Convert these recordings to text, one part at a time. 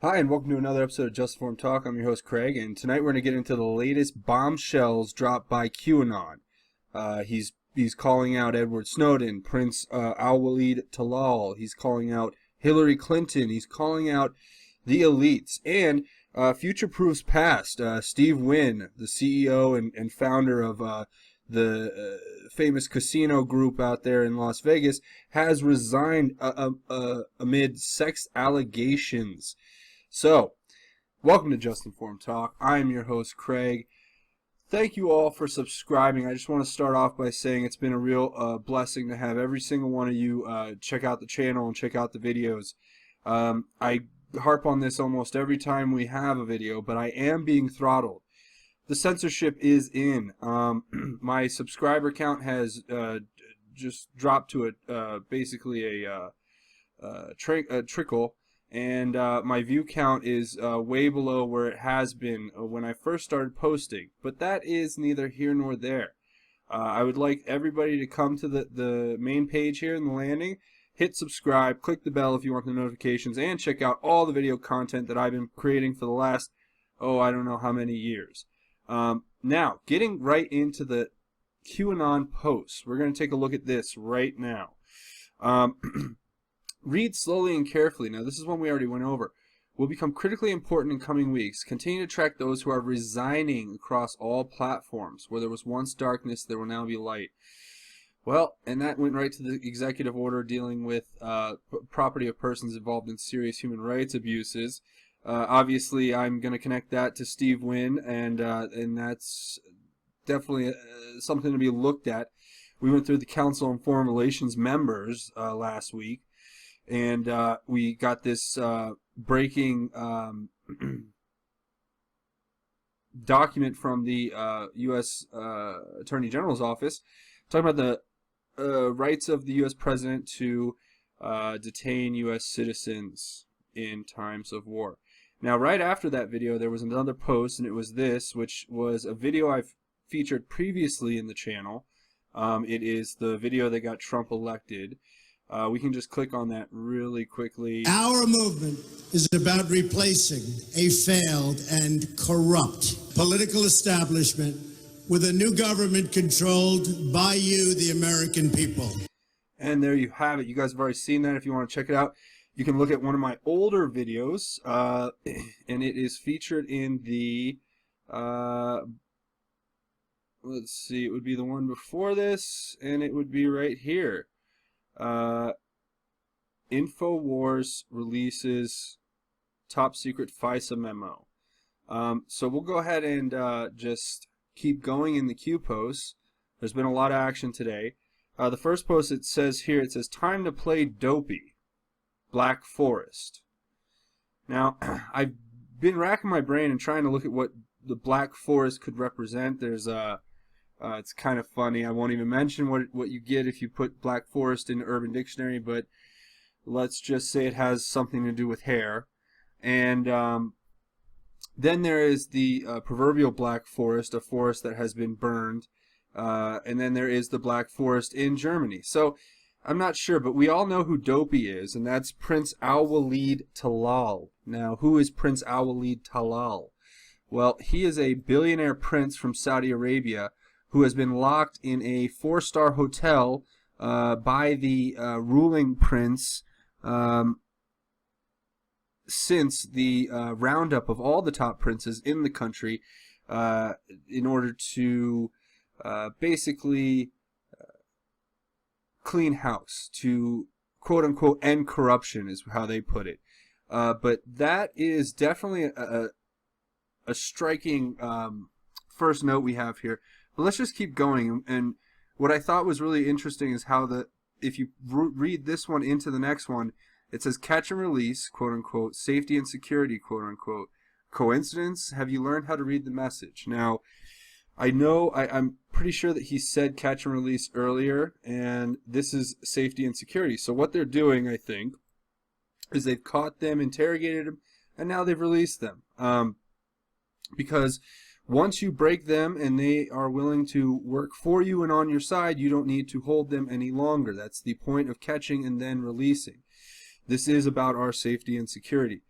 Hi, and welcome to another episode of Just Informed Talk. I'm your host, Craig, and tonight we're going to get into the latest bombshells dropped by QAnon. He's calling out Edward Snowden, Prince Al-Walid Talal. He's calling out Hillary Clinton. He's calling out the elites. And future proofs past. Steve Wynn, the CEO and founder of the famous casino group out there in Las Vegas, has resigned amid sex allegations. So, welcome to Just Informed Talk. I'm your host, Craig. Thank you all for subscribing. I just want to start off by saying it's been a real blessing to have every single one of you check out the channel and check out the videos. I harp on this almost every time we have a video, but I am being throttled. The censorship is in. My subscriber count has just dropped to basically a trickle. And my view count is way below where it has been when I first started posting. But that is neither here nor there. I would like everybody to come to the main page here in the landing, hit subscribe, click the bell if you want the notifications, and check out all the video content that I've been creating for the last, I don't know how many years. Now, getting right into the QAnon posts. We're going to take a look at this right now. Read slowly and carefully. Now, this is one we already went over. Will become critically important in coming weeks. Continue to track those who are resigning across all platforms. Where there was once darkness, there will now be light. Well, and that went right to the executive order dealing with property of persons involved in serious human rights abuses. Obviously, I'm going to connect that to Steve Wynn, and that's definitely something to be looked at. We went through the Council on Foreign Relations members last week. And we got this breaking document from the U.S. Attorney General's office talking about the rights of the U.S. president to detain U.S. citizens in times of war. Now, right after that video, there was another post, and it was this, which was a video I've featured previously in the channel. It is the video that got Trump elected. We can just click on that really quickly. Our movement is about replacing a failed and corrupt political establishment with a new government controlled by you, the American people. And there you have it. You guys have already seen that. If you want to check it out, you can look at one of my older videos, and it is featured in the, let's see, it would be the one before this, and it would be right here. InfoWars releases top secret FISA memo. So we'll go ahead and just keep going in the Q posts. There's been a lot of action today. The first post, it says time to play dopey, Black Forest. Now, I've been racking my brain and trying to look at what the Black Forest could represent. There's it's kind of funny. I won't even mention what you get if you put Black Forest in Urban Dictionary, but let's just say it has something to do with hair. And then there is the proverbial Black Forest, a forest that has been burned. And then there is the Black Forest in Germany. So I'm not sure, but we all know who Dopey is, and that's Prince Al-Walid Talal. Now, who is Prince Al-Walid Talal? Well, he is a billionaire prince from Saudi Arabia who has been locked in a 4-star hotel by the ruling prince since the roundup of all the top princes in the country in order to basically clean house, to quote-unquote end corruption is how they put it. But that is definitely a striking first note we have here. But let's just keep going. And what I thought was really interesting is how if you read this one into the next one, it says catch and release, quote unquote, safety and security, quote unquote. Coincidence? Have you learned how to read the message? Now, I know I'm pretty sure that he said catch and release earlier, and this is safety and security. So what they're doing, I think, is they've caught them, interrogated them, and now they've released them. Because once you break them and they are willing to work for you and on your side, you don't need to hold them any longer. That's the point of catching and then releasing. This is about our safety and security.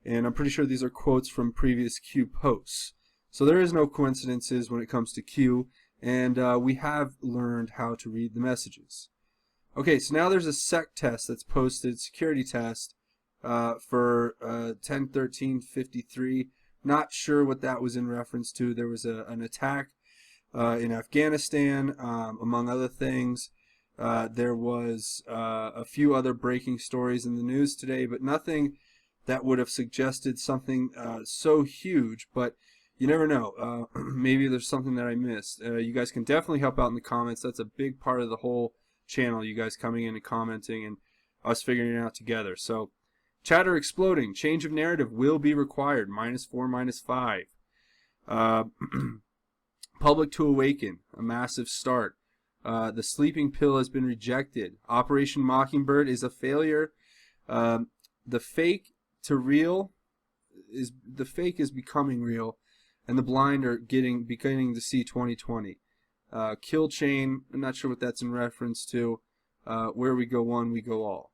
And I'm pretty sure these are quotes from previous Q posts. So there is no coincidences when it comes to Q, and we have learned how to read the messages. Okay, so now there's a sec test that's posted, security test, for 10/13/53. Not sure what that was in reference to. There was an attack in Afghanistan, among other things. There was a few other breaking stories in the news today, but nothing that would have suggested something so huge. But you never know. Maybe there's something that I missed. You guys can definitely help out in the comments. That's a big part of the whole channel, you guys coming in and commenting and us figuring it out together. So, chatter exploding. Change of narrative will be required. -4, -5. Public to awaken. A massive start. The sleeping pill has been rejected. Operation Mockingbird is a failure. The fake is becoming real, and the blind are beginning to see 2020. Kill chain, I'm not sure what that's in reference to. Where we go one, we go all.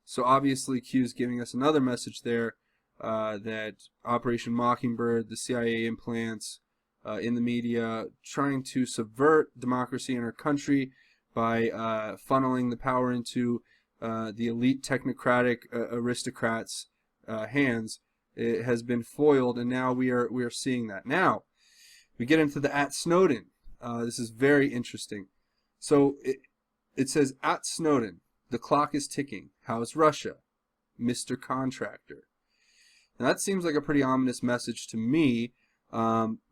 So obviously Q's giving us another message there, that Operation Mockingbird, the CIA implants in the media, trying to subvert democracy in our country by funneling the power into the elite technocratic aristocrats' hands. It has been foiled, and now we are seeing that. Now we get into the at Snowden. This is very interesting. So it says, at Snowden, the clock is ticking. How's Russia? Mr. Contractor. Now that seems like a pretty ominous message to me,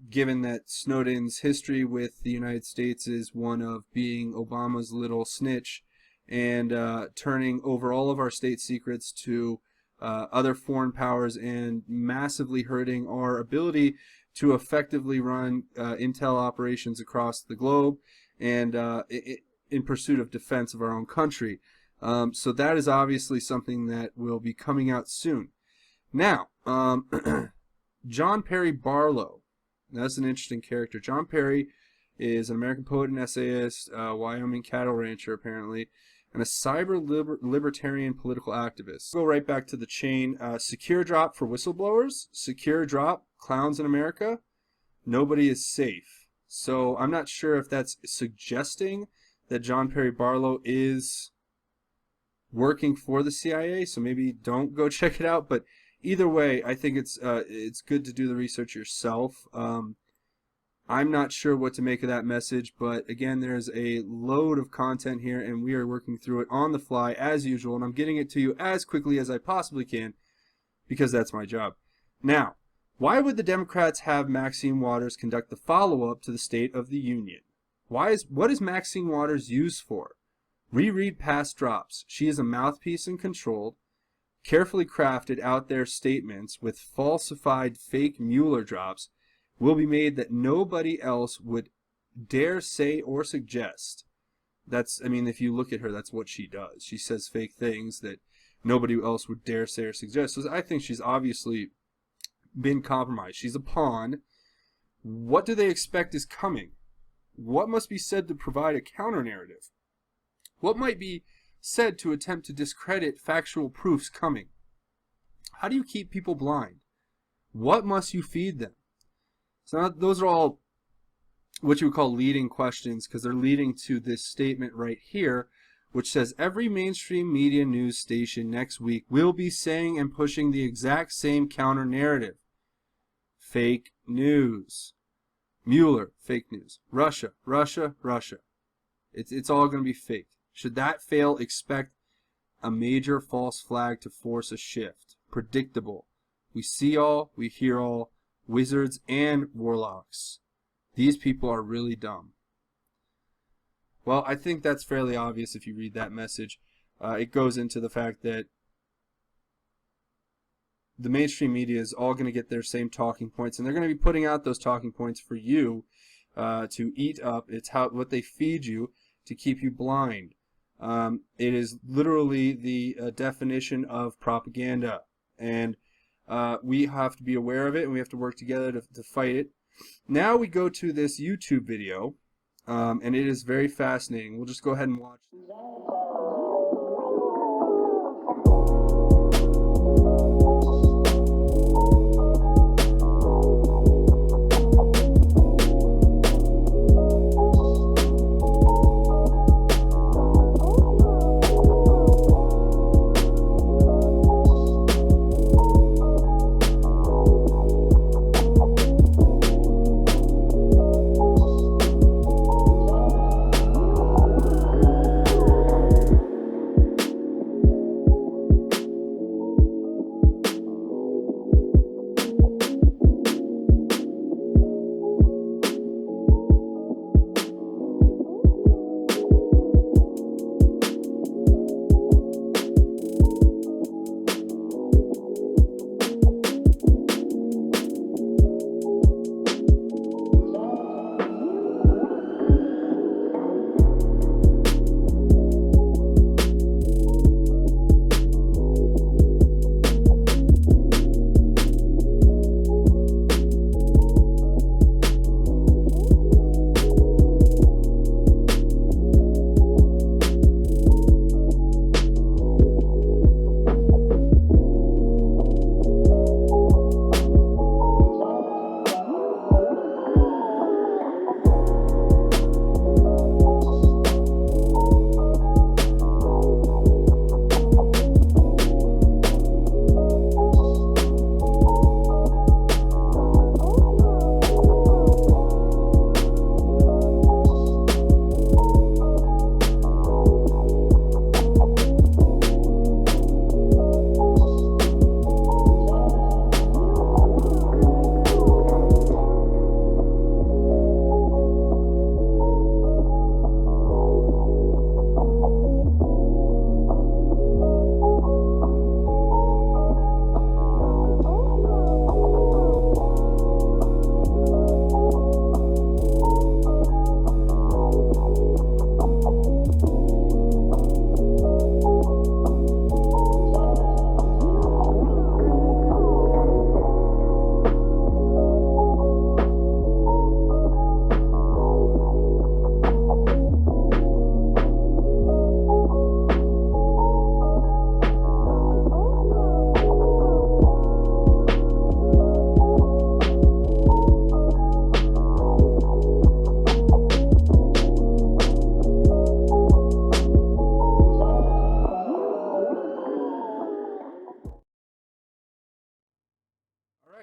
given that Snowden's history with the United States is one of being Obama's little snitch and turning over all of our state secrets to other foreign powers and massively hurting our ability to effectively run intel operations across the globe and in pursuit of defense of our own country. So that is obviously something that will be coming out soon. Now, John Perry Barlow. That's an interesting character. John Perry is an American poet and essayist, Wyoming cattle rancher apparently, and a cyber libertarian political activist. Go right back to the chain. Secure drop for whistleblowers. Secure drop, clowns in America. Nobody is safe. So I'm not sure if that's suggesting that John Perry Barlow is working for the CIA. So maybe don't go check it out. But either way, I think it's good to do the research yourself. I'm not sure what to make of that message, but again, there's a load of content here, and we are working through it on the fly as usual, and I'm getting it to you as quickly as I possibly can because that's my job. Now, why would the Democrats have Maxine Waters conduct the follow-up to the State of the Union? What is Maxine Waters used for? Reread past drops. She is a mouthpiece and controlled, carefully crafted out there statements with falsified fake Mueller drops will be made that nobody else would dare say or suggest. If you look at her, that's what she does. She says fake things that nobody else would dare say or suggest. So I think she's obviously been compromised. She's a pawn. What do they expect is coming? What must be said to provide a counter-narrative? What might be said to attempt to discredit factual proofs coming? How do you keep people blind? What must you feed them? So those are all what you would call leading questions, because they're leading to this statement right here, which says every mainstream media news station next week will be saying and pushing the exact same counter-narrative. Fake news. Mueller, fake news. Russia, Russia, Russia. It's all going to be fake. Should that fail, expect a major false flag to force a shift. Predictable. We see all, we hear all. Wizards and warlocks. These people are really dumb. Well, I think that's fairly obvious if you read that message. It goes into the fact that the mainstream media is all going to get their same talking points, and they're going to be putting out those talking points for you to eat up. It's what they feed you to keep you blind. It is literally the definition of propaganda, and we have to be aware of it, and we have to work together to fight it. Now we go to this YouTube video, and it is very fascinating. We'll just go ahead and watch.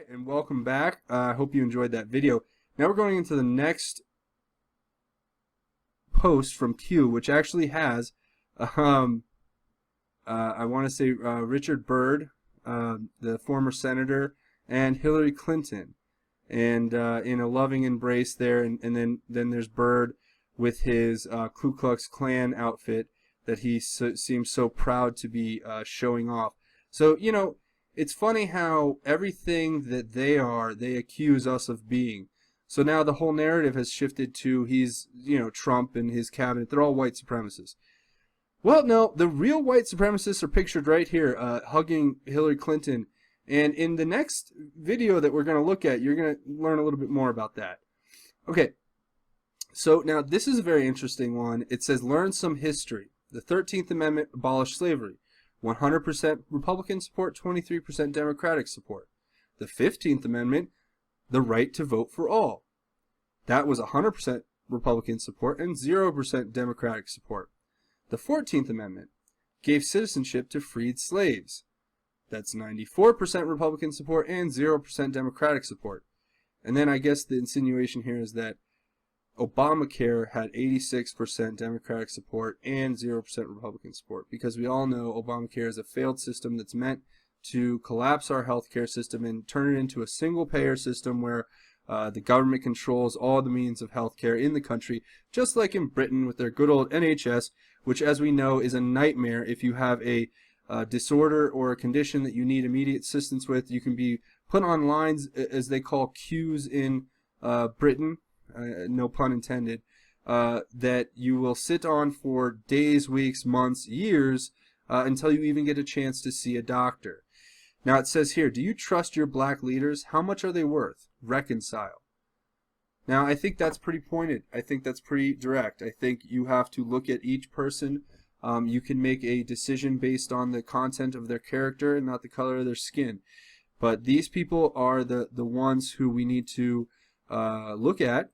right, and welcome back. I hope you enjoyed that video. Now we're going into the next post from Q, which actually has, I want to say Richard Byrd, the former senator, and Hillary Clinton, and in a loving embrace there. And then there's Byrd with his Ku Klux Klan outfit that he seems so proud to be showing off. So, you know, it's funny how everything that they accuse us of being. So now the whole narrative has shifted to he's, you know, Trump and his cabinet. They're all white supremacists. Well, no, the real white supremacists are pictured right here, hugging Hillary Clinton. And in the next video that we're going to look at, you're going to learn a little bit more about that. Okay, so now this is a very interesting one. It says, learn some history. The 13th Amendment abolished slavery. 100% Republican support, 23% Democratic support. The 15th Amendment, the right to vote for all. That was 100% Republican support and 0% Democratic support. The 14th Amendment gave citizenship to freed slaves. That's 94% Republican support and 0% Democratic support. And then I guess the insinuation here is that Obamacare had 86% Democratic support and 0% Republican support, because we all know Obamacare is a failed system that's meant to collapse our healthcare system and turn it into a single-payer system where the government controls all the means of healthcare in the country, just like in Britain with their good old NHS, which, as we know, is a nightmare. If you have a disorder or a condition that you need immediate assistance with, you can be put on lines, as they call queues in Britain, no pun intended, that you will sit on for days, weeks, months, years, until you even get a chance to see a doctor. Now it says here, do you trust your black leaders? How much are they worth? Reconcile. Now I think that's pretty pointed. I think that's pretty direct. I think you have to look at each person. You can make a decision based on the content of their character and not the color of their skin. But these people are the ones who we need to look at,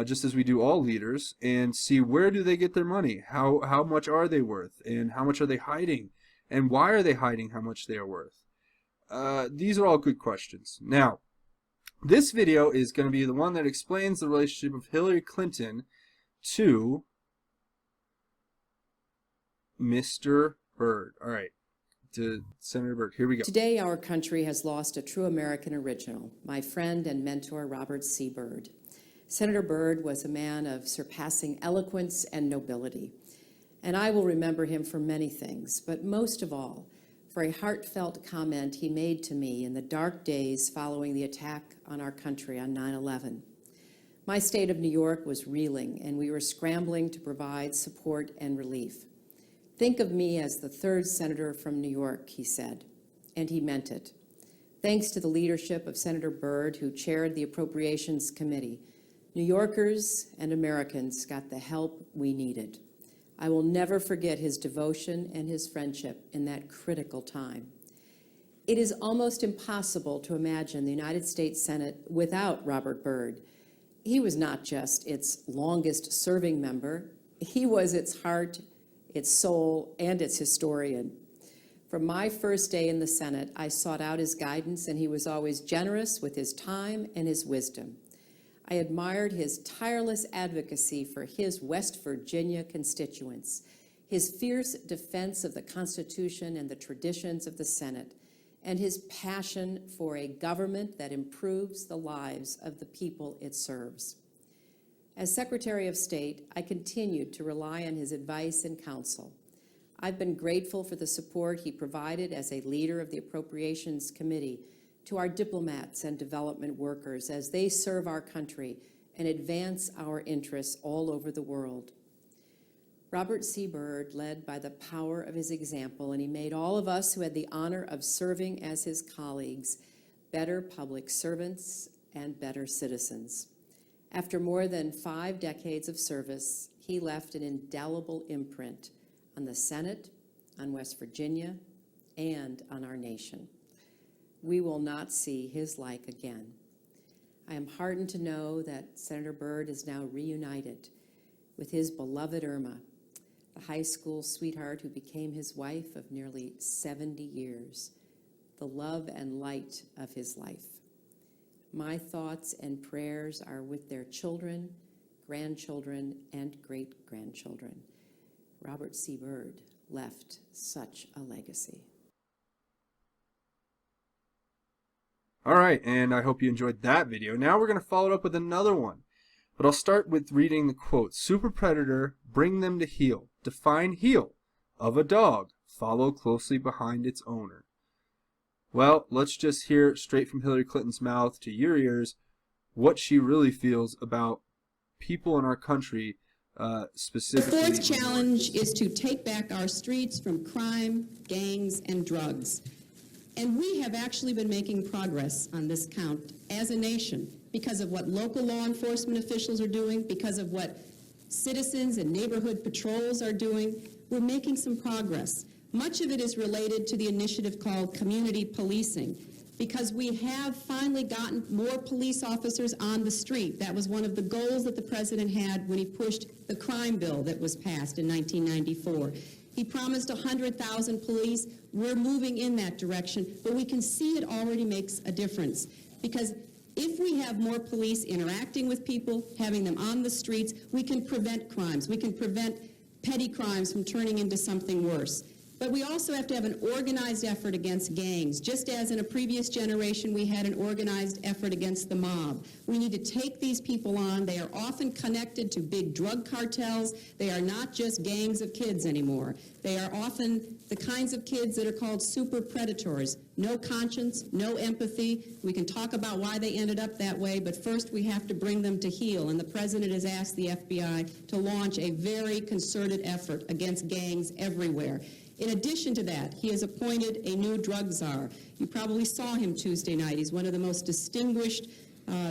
just as we do all leaders, and see where do they get their money? How much are they worth? And how much are they hiding? And why are they hiding how much they are worth? These are all good questions. Now, this video is going to be the one that explains the relationship of Hillary Clinton to Mr. Byrd. All right, to Senator Byrd. Here we go. Today, our country has lost a true American original, my friend and mentor, Robert C. Byrd. Senator Byrd was a man of surpassing eloquence and nobility, and I will remember him for many things, but most of all, for a heartfelt comment he made to me in the dark days following the attack on our country on 9/11. My state of New York was reeling, and we were scrambling to provide support and relief. Think of me as the third senator from New York, he said, and he meant it. Thanks to the leadership of Senator Byrd, who chaired the Appropriations Committee, New Yorkers and Americans got the help we needed. I will never forget his devotion and his friendship in that critical time. It is almost impossible to imagine the United States Senate without Robert Byrd. He was not just its longest serving member, he was its heart, its soul, and its historian. From my first day in the Senate, I sought out his guidance, and he was always generous with his time and his wisdom. I admired his tireless advocacy for his West Virginia constituents, his fierce defense of the Constitution and the traditions of the Senate, and his passion for a government that improves the lives of the people it serves. As Secretary of State, I continued to rely on his advice and counsel. I've been grateful for the support he provided as a leader of the Appropriations Committee to our diplomats and development workers as they serve our country and advance our interests all over the world. Robert C. Byrd led by the power of his example, and he made all of us who had the honor of serving as his colleagues better public servants and better citizens. After more than 5 decades of service, he left an indelible imprint on the Senate, on West Virginia, and on our nation. We will not see his like again. I am heartened to know that Senator Byrd is now reunited with his beloved Irma, the high school sweetheart who became his wife of nearly 70 years, the love and light of his life. My thoughts and prayers are with their children, grandchildren, and great-grandchildren. Robert C. Byrd left such a legacy. All right, and I hope you enjoyed that video. Now we're going to follow it up with another one. But I'll start with reading the quote. Super predator, bring them to heel. Define heel. Of a dog, follow closely behind its owner. Well, let's just hear straight from Hillary Clinton's mouth to your ears what she really feels about people in our country, specifically. The fourth challenge is to take back our streets from crime, gangs, and drugs. And we have actually been making progress on this count as a nation because of what local law enforcement officials are doing, because of what citizens and neighborhood patrols are doing. We're making some progress. Much of it is related to the initiative called community policing, because we have finally gotten more police officers on the street. That was one of the goals that the president had when he pushed the crime bill that was passed in 1994. He promised 100,000 police. We're moving in that direction, but we can see it already makes a difference, because if we have more police interacting with people, having them on the streets, we can prevent crimes. We can prevent petty crimes from turning into something worse. But we also have to have an organized effort against gangs. Just as in a previous generation we had an organized effort against the mob. We need to take these people on. They are often connected to big drug cartels. They are not just gangs of kids anymore. They are often the kinds of kids that are called super predators. No conscience, no empathy. We can talk about why they ended up that way, but first we have to bring them to heel. And the president has asked the FBI to launch a very concerted effort against gangs everywhere. In addition to that, he has appointed a new drug czar. You probably saw him Tuesday night. He's one of the most distinguished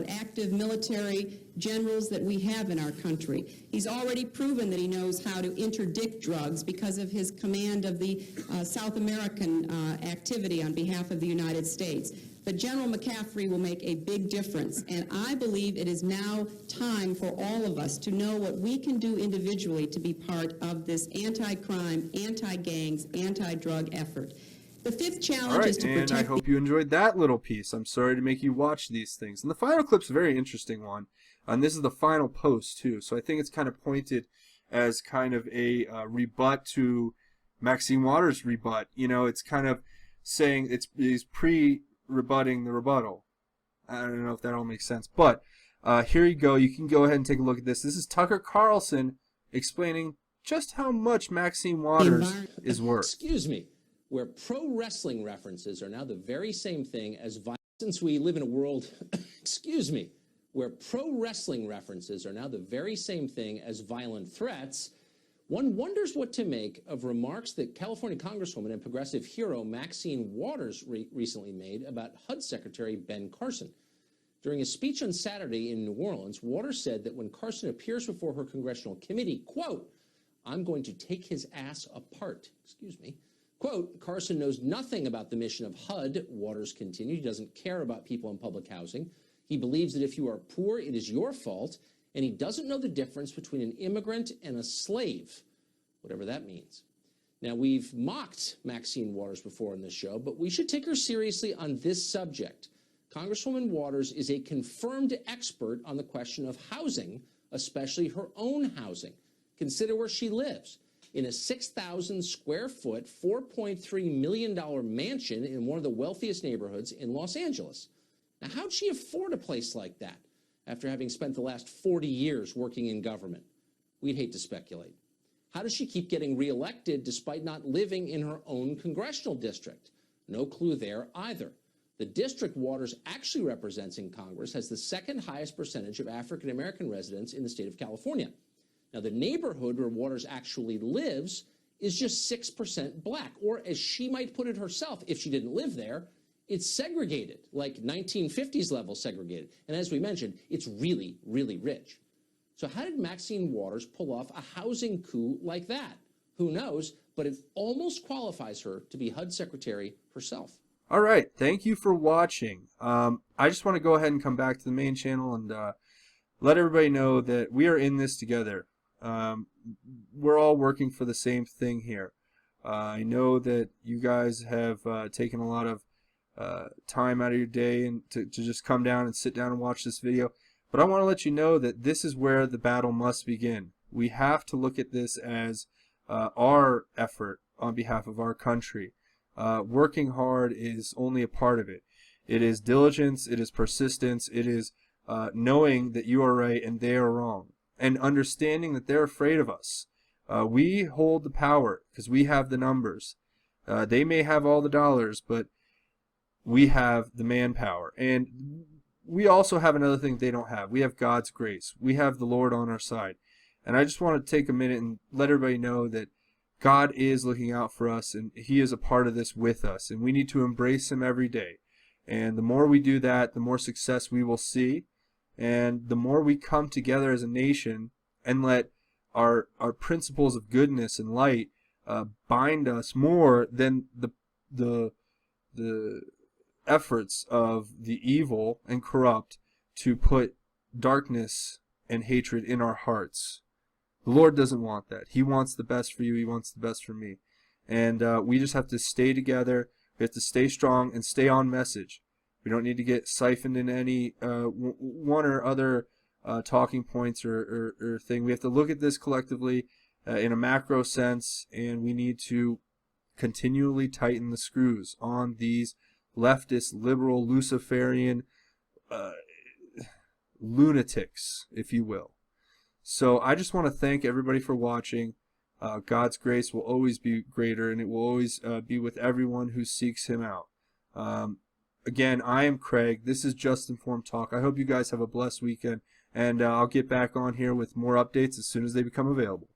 active military generals that we have in our country. He's already proven that he knows how to interdict drugs because of his command of the South American activity on behalf of the United States. But General McCaffrey will make a big difference, and I believe it is now time for all of us to know what we can do individually to be part of this anti-crime, anti-gangs, anti-drug effort. The fifth challenge is to protect. And I hope you enjoyed that little piece. I'm sorry to make you watch these things. And the final clip's a very interesting one, and this is the final post too. So I think it's kind of pointed as kind of a rebut to Maxine Waters' rebut. You know, it's kind of saying he's rebutting the rebuttal. I don't know if that all makes sense, but here you go. You can go ahead and take a look at this. This is Tucker Carlson explaining just how much Maxine Waters is worth. Excuse me, where pro wrestling references are now the very same thing as violence. Since we live in a world, excuse me, where pro wrestling references are now the very same thing as violent threats, one wonders what to make of remarks that California Congresswoman and progressive hero Maxine Waters recently made about HUD Secretary Ben Carson. During a speech on Saturday in New Orleans, Waters said that when Carson appears before her congressional committee, quote, "I'm going to take his ass apart," excuse me. Quote, "Carson knows nothing about the mission of HUD," Waters continued. "He doesn't care about people in public housing. He believes that if you are poor, it is your fault. And he doesn't know the difference between an immigrant and a slave," whatever that means. Now, we've mocked Maxine Waters before in this show, but we should take her seriously on this subject. Congresswoman Waters is a confirmed expert on the question of housing, especially her own housing. Consider where she lives. In a 6,000 square foot, $4.3 million mansion in one of the wealthiest neighborhoods in Los Angeles. Now, how'd she afford a place like that after having spent the last 40 years working in government? We'd hate to speculate. How does she keep getting reelected despite not living in her own congressional district? No clue there either. The district Waters actually represents in Congress has the second highest percentage of African American residents in the state of California. Now, the neighborhood where Waters actually lives is just 6% black, or as she might put it herself, if she didn't live there, it's segregated, like 1950s level segregated. And as we mentioned, it's really, really rich. So how did Maxine Waters pull off a housing coup like that? Who knows, but it almost qualifies her to be HUD secretary herself. All right, thank you for watching. I just want to go ahead and come back to the main channel and let everybody know that we are in this together. We're all working for the same thing here. I know that you guys have taken a lot of time out of your day and to just come down and sit down and watch this video. But I want to let you know that this is where the battle must begin. We have to look at this as our effort on behalf of our country. Working hard is only a part of it. It is diligence, it is persistence, it is knowing that you are right and they are wrong, and understanding that they're afraid of us. We hold the power because we have the numbers. They may have all the dollars, but we have the manpower. And we also have another thing they don't have. We have God's grace. We have the Lord on our side. And I just want to take a minute and let everybody know that God is looking out for us, and He is a part of this with us. And we need to embrace Him every day. And the more we do that, the more success we will see. And the more we come together as a nation and let our principles of goodness and light bind us more than the efforts of the evil and corrupt to put darkness and hatred in our hearts. The Lord doesn't want that. He wants the best for you. He wants the best for me. And we just have to stay together. We have to stay strong and stay on message. We don't need to get siphoned in any one or other talking points or thing. We have to look at this collectively in a macro sense, and we need to continually tighten the screws on these leftist, liberal, Luciferian lunatics, if you will. So I just want to thank everybody for watching. God's grace will always be greater, and it will always be with everyone who seeks Him out. Again, I am Craig. This is Just Informed Talk. I hope you guys have a blessed weekend, and I'll get back on here with more updates as soon as they become available.